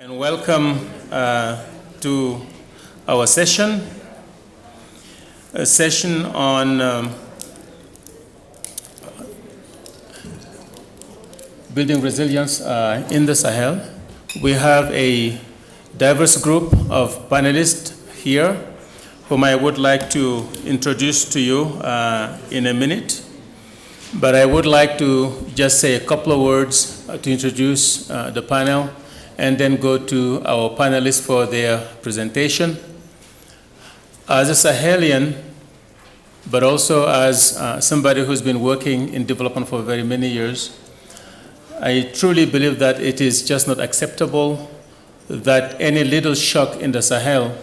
And welcome to our session, a session on building resilience in the Sahel. We have a diverse group of panelists here whom I would like to introduce to you in a minute. But I would like to just say a couple of words to introduce the panel and then go to our panelists for their presentation. As a Sahelian, but also as somebody who's been working in development for very many years, I truly believe that it is just not acceptable that any little shock in the Sahel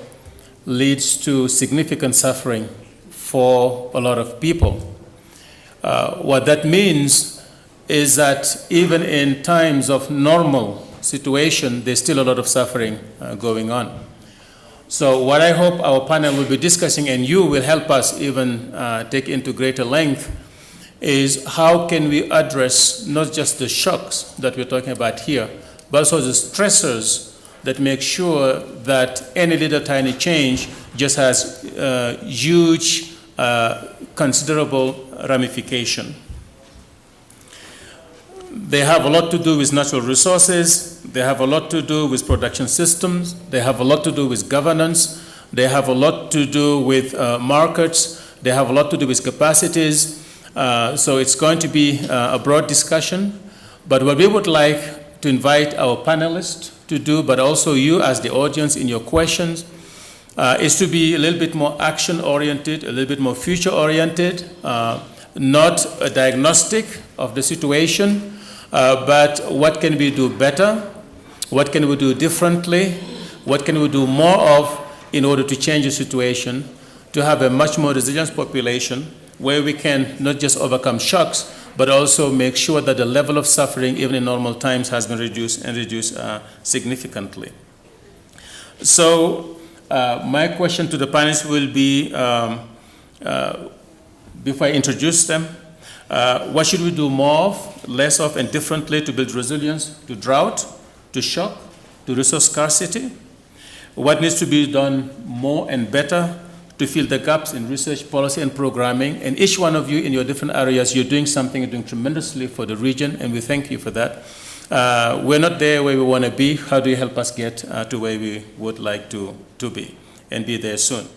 leads to significant suffering for a lot of people. What that means is that even in times of normal situation, there's still a lot of suffering going on. So what I hope our panel will be discussing, and you will help us even take into greater length, is how can we address not just the shocks that we're talking about here, but also the stressors that make sure that any little tiny change just has huge, considerable ramification. They have a lot to do with natural resources. They have a lot to do with production systems. They have a lot to do with governance. They have a lot to do with markets. They have a lot to do with capacities. So it's going to be a broad discussion. But what we would like to invite our panelists to do, but also you as the audience in your questions, is to be a little bit more action-oriented, a little bit more future-oriented, not a diagnostic of the situation, but what can we do better? What can we do differently? What can we do more of in order to change the situation, to have a much more resilient population where we can not just overcome shocks, but also make sure that the level of suffering, even in normal times, has been reduced and reduced significantly. So my question to the panelists will be, before I introduce them, what should we do more of, less of, and differently to build resilience to drought, to shock, to resource scarcity? What needs to be done more and better to fill the gaps in research, policy, and programming? And each one of you in your different areas, you're doing something, you're doing tremendously for the region, and we thank you for that. We're not there where we want to be. How do you help us get to where we would like to be and be there soon?